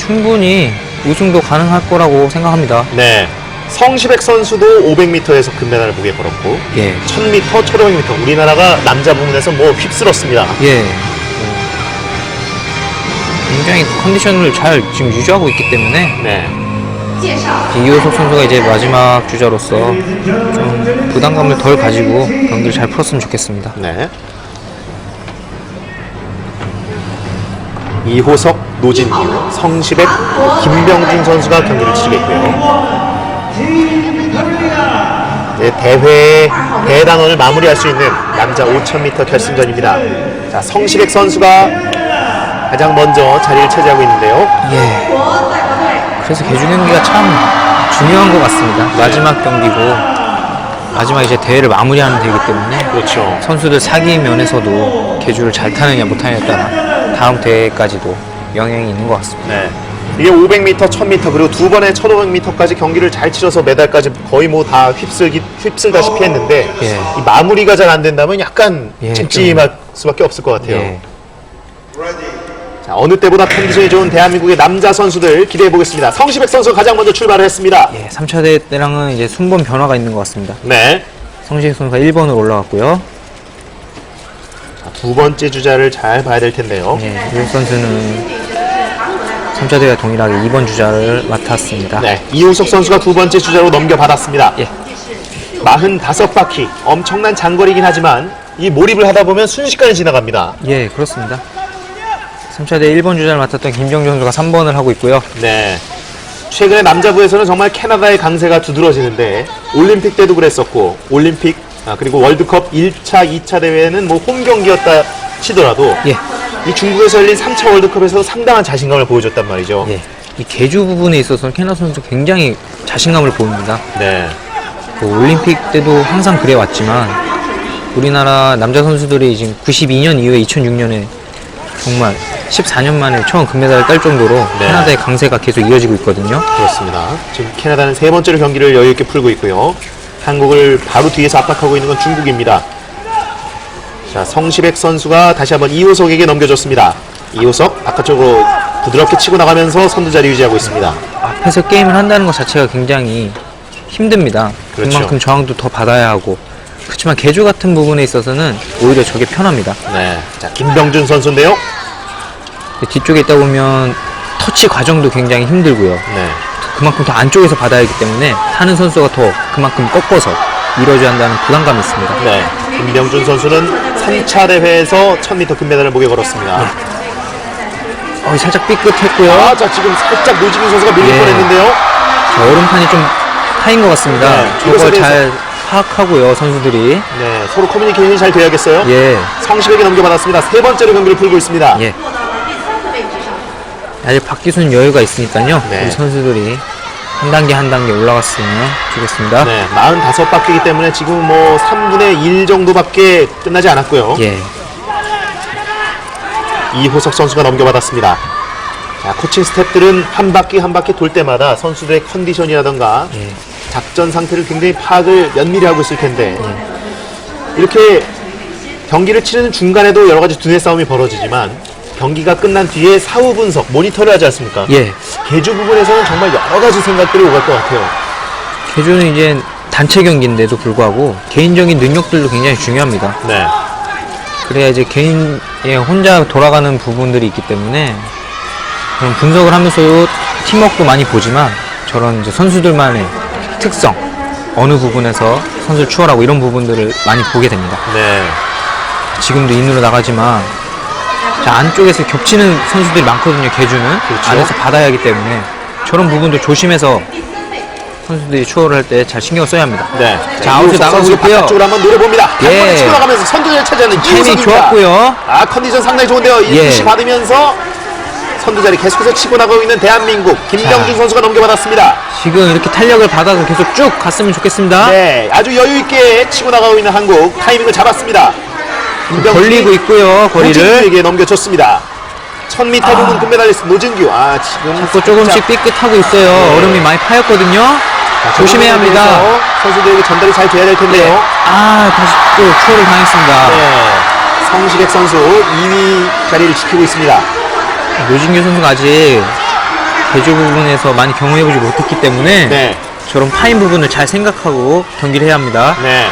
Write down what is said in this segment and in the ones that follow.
충분히 우승도 가능할 거라고 생각합니다. 네. 성시백 선수도 500m에서 금메달을 목에 걸었고, 예. 1000m, 1500m 우리나라가 남자 부문에서 뭐 휩쓸었습니다. 예. 굉장히 컨디션을 잘 지금 유지하고 있기 때문에 네. 이호석 선수가 이제 마지막 주자로서 좀 부담감을 덜 가지고 경기를 잘 풀었으면 좋겠습니다. 네. 이호석, 노진규, 성시백, 김병준 선수가 경기를 치르겠고요. 네, 대회의 대단원을 마무리할 수 있는 남자 5000m 결승전입니다. 자, 성시백 선수가 가장 먼저 자리를 차지하고 있는데요. 예. 그래서 개주 경기가 참 중요한 것 같습니다. 마지막 경기고 마지막 이제 대회를 마무리하는 대회이기 때문에 그렇죠. 선수들 사기 면에서도 개주를 잘 타느냐 못하느냐에 따라 다음 대회까지도 영향이 있는 것 같습니다. 네. 이게 500m, 1000m 그리고 두 번의 1500m까지 경기를 잘 치러서 메달까지 거의 뭐 다 휩쓸다시피 했는데 예. 이 마무리가 잘 안 된다면 약간 예, 찜찜할 수밖에 없을 것 같아요. 예. 자, 어느 때보다 컨디션이 좋은 대한민국의 남자 선수들 기대해 보겠습니다. 성시백 선수가 가장 먼저 출발을 했습니다. 예, 3차 대회 때랑은 이제 순번 변화가 있는 것 같습니다. 네. 성시백 선수가 1번으로 올라갔고요. 자, 두 번째 주자를 잘 봐야 될 텐데요. 예, 이호석 선수는 3차 대회 동일하게 2번 주자를 맡았습니다. 네. 이호석 선수가 두 번째 주자로 넘겨받았습니다. 예. 45바퀴 엄청난 장거리긴 하지만 이 몰입을 하다 보면 순식간에 지나갑니다. 예, 그렇습니다. 3차 대회 1번 주자를 맡았던 김병준 선수가 3번을 하고 있고요. 네. 최근에 남자부에서는 정말 캐나다의 강세가 두드러지는데 올림픽 때도 그랬었고 올림픽 그리고 월드컵 1차, 2차 대회는 뭐 홈 경기였다 치더라도 예. 이 중국에서 열린 3차 월드컵에서 상당한 자신감을 보여줬단 말이죠. 예. 이 개주 부분에 있어서는 캐나다 선수 굉장히 자신감을 보입니다. 네. 올림픽 때도 항상 그래 왔지만 우리나라 남자 선수들이 지금 92년 이후에 2006년에 정말 14년 만에 처음 금메달을 딸 정도로 네. 캐나다의 강세가 계속 이어지고 있거든요. 그렇습니다. 지금 캐나다는 세 번째로 경기를 여유 있게 풀고 있고요. 한국을 바로 뒤에서 압박하고 있는 건 중국입니다. 자, 성시백 선수가 다시 한번 이호석에게 넘겨줬습니다. 이호석 바깥쪽으로 부드럽게 치고 나가면서 선두 자리 유지하고 있습니다. 앞에서 게임을 한다는 것 자체가 굉장히 힘듭니다. 그렇죠. 그만큼 저항도 더 받아야 하고 그렇지만 개주 같은 부분에 있어서는 오히려 저게 편합니다. 네. 자, 김병준 선수인데요. 뒤쪽에 있다 보면 터치 과정도 굉장히 힘들고요. 네. 그만큼 더 안쪽에서 받아야 하기 때문에 타는 선수가 더 그만큼 꺾어서 밀어줘야 한다는 부담감이 있습니다. 네. 김병준 선수는 3차 대회에서 1000m 금메달을 목에 걸었습니다. 살짝 삐끗했고요. 자, 지금 살짝 노진규 선수가 밀릴 예. 뻔했는데요. 자, 얼음판이 좀 타인 것 같습니다. 네, 저거 이것에 잘 파악하고요, 선수들이. 네. 서로 커뮤니케이션이 잘 돼야겠어요. 예. 성시백이 넘겨받았습니다. 세 번째로 경기를 풀고 있습니다. 예. 아직 박기수는 여유가 있으니까요. 네. 우리 선수들이 한 단계 한 단계 올라갔으면 좋겠습니다. 네. 45바퀴이기 때문에 지금 뭐 3분의 1 정도밖에 끝나지 않았고요. 예. 이호석 선수가 넘겨받았습니다. 자, 코칭 스태프들은 한 바퀴 한 바퀴 돌 때마다 선수들의 컨디션이라던가 예. 작전 상태를 굉장히 파악을 면밀히 하고 있을 텐데 이렇게 경기를 치르는 중간에도 여러 가지 두뇌 싸움이 벌어지지만 경기가 끝난 뒤에 사후 분석, 모니터를 하지 않습니까? 예. 개주 부분에서는 정말 여러 가지 생각들이 오갈 것 같아요. 개주는 이제 단체 경기인데도 불구하고 개인적인 능력들도 굉장히 중요합니다. 네. 그래야 이제 개인 혼자 돌아가는 부분들이 있기 때문에 그런 분석을 하면서도 팀워크도 많이 보지만 저런 이제 선수들만의 특성, 어느 부분에서 선수를 추월하고 이런 부분들을 많이 보게 됩니다. 네. 지금도 인으로 나가지만 자, 안쪽에서 겹치는 선수들이 많거든요. 개주는 그렇죠. 안에서 받아야 하기 때문에 저런 부분도 조심해서 선수들이 추월을 할 때 잘 신경을 써야 합니다. 네. 자, 아웃에 나가고 선수 있고요. 바깥쪽으로 한번 노려봅니다. 한 예. 번에 치고 나가면서 선두자를 차지하는 타이밍 이호석입니다. 좋았고요. 컨디션 상당히 좋은데요. 예. 1푸시 받으면서 선두자리 계속해서 치고 나가고 있는 대한민국 김병준 자. 선수가 넘겨받았습니다. 지금 이렇게 탄력을 받아서 계속 쭉 갔으면 좋겠습니다. 네, 아주 여유 있게 치고 나가고 있는 한국 타이밍을 잡았습니다. 벌리고 있고요. 거리를. 노진규에게 넘겨줬습니다. 1000m 부분 금메달리스트 노진규. 지금 자꾸 조금씩 삐끗하고 있어요. 네. 얼음이 많이 파였거든요. 조심해야 합니다. 선수들에게 전달이 잘 돼야 될 텐데요. 다시 또 추월을 당했습니다. 네, 성시백 선수 2위 자리를 지키고 있습니다. 노진규 선수가 아직 대조 부분에서 많이 경험해보지 못했기 때문에 네. 저런 파인 부분을 잘 생각하고 경기를 해야 합니다. 네.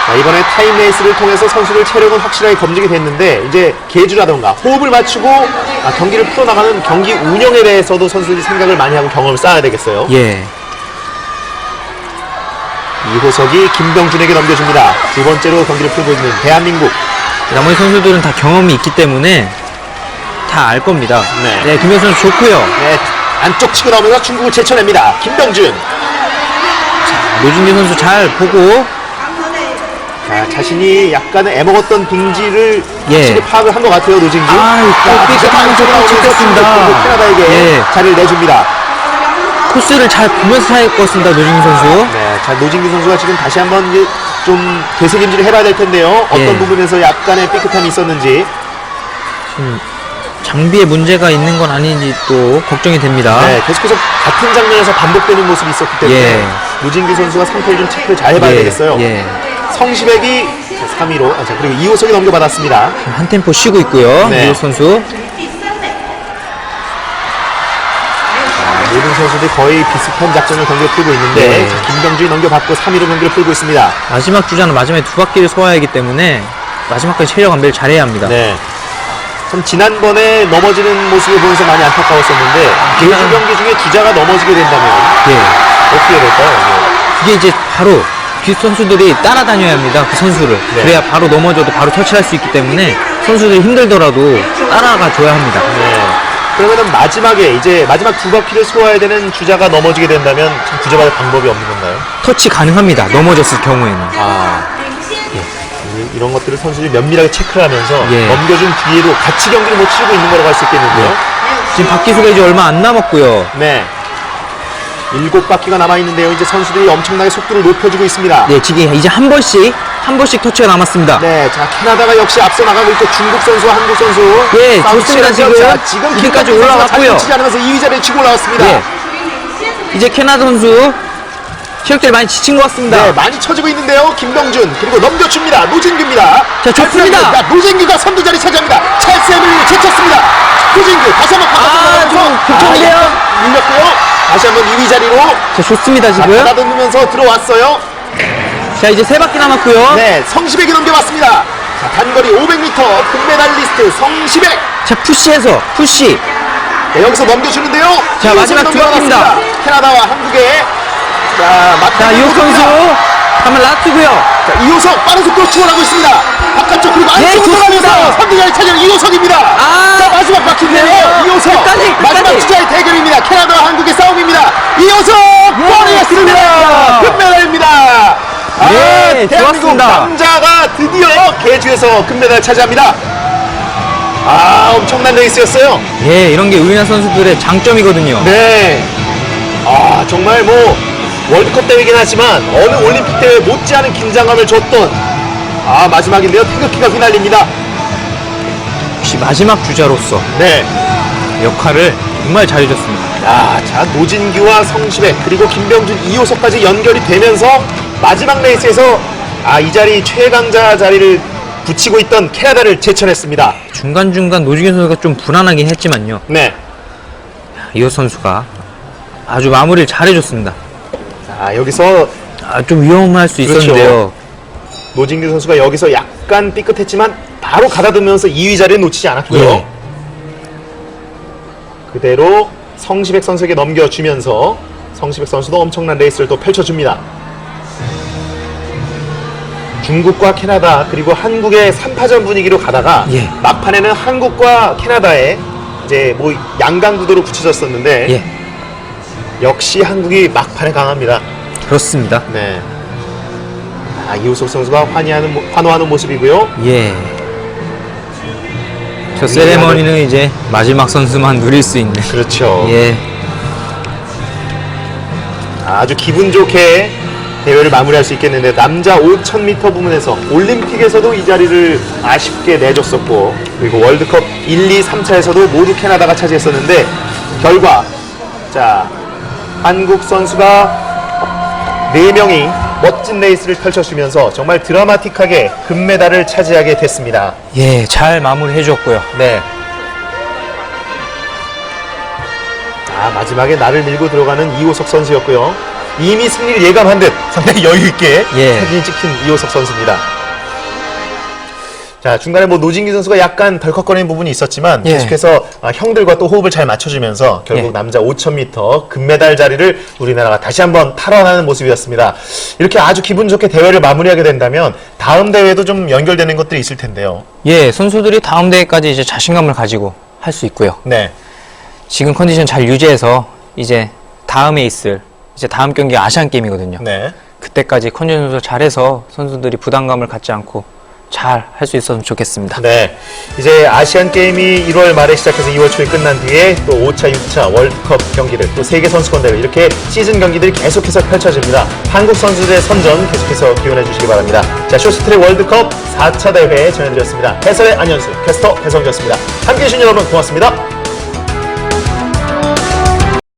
자, 이번에 타임 레이스를 통해서 선수들 체력은 확실하게 검증이 됐는데 이제 계주라던가 호흡을 맞추고 경기를 풀어나가는 경기 운영에 대해서도 선수들이 생각을 많이 하고 경험을 쌓아야 되겠어요. 예. 이호석이 김병준에게 넘겨줍니다. 두 번째로 경기를 풀고 있는 대한민국. 나머지 선수들은 다 경험이 있기 때문에 다 알 겁니다. 네. 네, 김병준 선수 좋고요. 네, 안쪽 치고 나오면서 중국을 제쳐냅니다. 김병준. 노진기 선수 잘 보고 자, 자신이 약간의 애먹었던 빙지를 예. 확실히 파악을 한 것 같아요, 노진기. 또 삐끗하면서 또 찍혔습니다. 캐나다에게 예. 자리를 내줍니다. 코스를 잘 보면서 타였습니다. 노진기 선수. 네, 자, 노진기 선수가 지금 다시 한번 이제 좀 되새김질을 해봐야 될 텐데요. 어떤 예. 부분에서 약간의 삐끗함이 있었는지. 장비에 문제가 있는 건 아닌지 또 걱정이 됩니다. 네, 계속해서 같은 장면에서 반복되는 모습이 있었기 때문에 예. 노진기 선수가 상태를 좀 체크를 잘 해봐야 되겠어요. 예. 성시백이 3위로, 그리고 이호석이 넘겨받았습니다. 한 템포 쉬고 있고요. 네. 이호 선수. 모든 선수들이 거의 비슷한 작전을 경기를 풀고 있는데 네. 자, 김병준이 넘겨받고 3위로 경기를 풀고 있습니다. 마지막 주자는 마지막에 두 바퀴를 소화해야 하기 때문에 마지막까지 체력 안배를 잘해야 합니다. 네. 참 지난번에 넘어지는 모습을 보면서 많이 안타까웠었는데 계주 경기 중에 주자가 넘어지게 된다면 예. 어떻게 될까요? 그게 이제 바로 뒷 선수들이 따라다녀야 합니다. 그 선수를. 네. 그래야 바로 넘어져도 바로 터치할 수 있기 때문에 선수들이 힘들더라도 따라가 줘야 합니다. 네. 그러면은 마지막에 이제 마지막 두 바퀴를 소화해야 되는 주자가 넘어지게 된다면 참 구제받을 방법이 없는 건가요? 터치 가능합니다. 넘어졌을 경우에는. 이런 것들을 선수들이 면밀하게 체크를 하면서 예. 넘겨준 뒤에도 같이 경기를 못 치르고 있는 거라고 할 수 있겠는데요. 지금 바퀴 수가 이제 얼마 안 남았고요. 네. 7바퀴가 남아있는데요. 이제 선수들이 엄청나게 속도를 높여주고 있습니다. 네, 지금 이제 한 번씩 터치가 남았습니다. 네, 자, 캐나다가 역시 앞서 나가고 있고 중국 선수와 한국 선수. 예, 싸움 좋습니다, 치열하죠. 지금. 자, 지금 이기까지 김병준 선수가 올라갔고요. 잘 치지 않으면서 2위 자리에 치고 올라왔습니다. 예. 이제 캐나다 선수 체력들이 많이 지친 것 같습니다. 네, 많이 쳐지고 있는데요. 김병준 그리고 넘겨줍니다. 노진규입니다. 자, 좋습니다. 자, 노진규가 선두 자리 차지합니다. 찰스를 제쳤습니다. 노진규 다시 한번 좀 급했는데요. 밀렸고요. 다시 한번 2위 자리로 자, 좋습니다, 지금. 가다듬으면서 들어왔어요. 자, 이제 세 바퀴 남았고요. 네, 성시백이 넘겨왔습니다. 자, 단거리 500m 금메달리스트 성시백. 자, 푸시. 네, 여기서 넘겨주는데요. 자, 이호석이 마지막 두 넘겨받았습니다. 바퀴입니다. 캐나다와 한국의 자, 이호 선수 한번 라트고요. 자, 이호석 빠른 속도로 추월하고 있습니다. 바깥쪽 그리고 네, 안쪽으로 좋습니다. 들어가면서 3등자리 차지한 이호석입니다. 자, 마지막 바퀴인데요. 네. 이호석 끝까지. 마지막 주자의 대결입니다. 캐나다와 한국의 싸움입니다. 이호석 좋습니다. 버리겠습니다. 금메달입니다. 네, 대한민국 좋았습니다. 남자가 드디어 계주에서 금메달 차지합니다. 엄청난 레이스였어요. 예, 이런 게 우리나라 선수들의 장점이거든요. 네. 정말 뭐 월드컵 대회이긴 하지만 어느 올림픽 대회 못지않은 긴장감을 줬던 마지막인데요. 태극기가 휘날립니다. 역시 마지막 주자로서 네. 역할을 정말 잘해줬습니다. 자, 노진규와 성시백 그리고 김병준, 이호석까지 연결이 되면서 마지막 레이스에서 이 자리 최강자 자리를 붙이고 있던 캐나다를 제쳐냈습니다. 중간중간 노진기 선수가 좀 불안하긴 했지만요. 네. 이호 선수가 아주 마무리를 잘해줬습니다. 자, 여기서 좀 위험할 수 그렇죠. 있었는데요. 노진규 선수가 여기서 약간 삐끗했지만 바로 가다듬으면서 2위 자리를 놓치지 않았고요. 예. 그대로 성시백 선수에게 넘겨주면서 성시백 선수도 엄청난 레이스를 또 펼쳐줍니다. 중국과 캐나다 그리고 한국의 3파전 분위기로 가다가 예. 막판에는 한국과 캐나다의 이제 뭐 양강구도로 붙여졌었는데 예, 역시 한국이 막판에 강합니다. 그렇습니다. 네. 이호석 선수가 환호하는 모습이고요. 예. 저 세레머니는 이제 마지막 선수만 누릴 수 있는. 그렇죠. 예. 아주 기분 좋게 대회를 마무리할 수 있겠는데 남자 5000m 부문에서 올림픽에서도 이 자리를 아쉽게 내줬었고 그리고 월드컵 1, 2, 3차에서도 모두 캐나다가 차지했었는데 결과 자 한국 선수가 4명이 멋진 레이스를 펼쳐주면서 정말 드라마틱하게 금메달을 차지하게 됐습니다. 예, 잘 마무리해줬고요. 네. 마지막에 나를 밀고 들어가는 이호석 선수였고요. 이미 승리를 예감한 듯 상당히 여유 있게 예. 사진이 찍힌 이호석 선수입니다. 자, 중간에 노진기 선수가 약간 덜컥거리는 부분이 있었지만 예. 계속해서 형들과 또 호흡을 잘 맞춰주면서 결국 예. 남자 5000m 금메달 자리를 우리나라가 다시 한번 탈환하는 모습이었습니다. 이렇게 아주 기분 좋게 대회를 마무리하게 된다면 다음 대회도 좀 연결되는 것들이 있을 텐데요. 예, 선수들이 다음 대회까지 이제 자신감을 가지고 할 수 있고요. 네. 지금 컨디션 잘 유지해서 이제 다음에 있을 이제 다음 경기 아시안 게임이거든요. 네. 그때까지 컨디션 조절 잘해서 선수들이 부담감을 갖지 않고 잘 할 수 있었으면 좋겠습니다. 네. 이제 아시안 게임이 1월 말에 시작해서 2월 초에 끝난 뒤에 또 5차, 6차 월드컵 경기를 또 세계 선수권 대회 이렇게 시즌 경기들이 계속해서 펼쳐집니다. 한국 선수들의 선전 계속해서 기원해 주시기 바랍니다. 자, 쇼트트랙 월드컵 4차 대회 전해드렸습니다. 해설의 안현수, 캐스터 배성기였습니다. 함께해 주신 여러분 고맙습니다.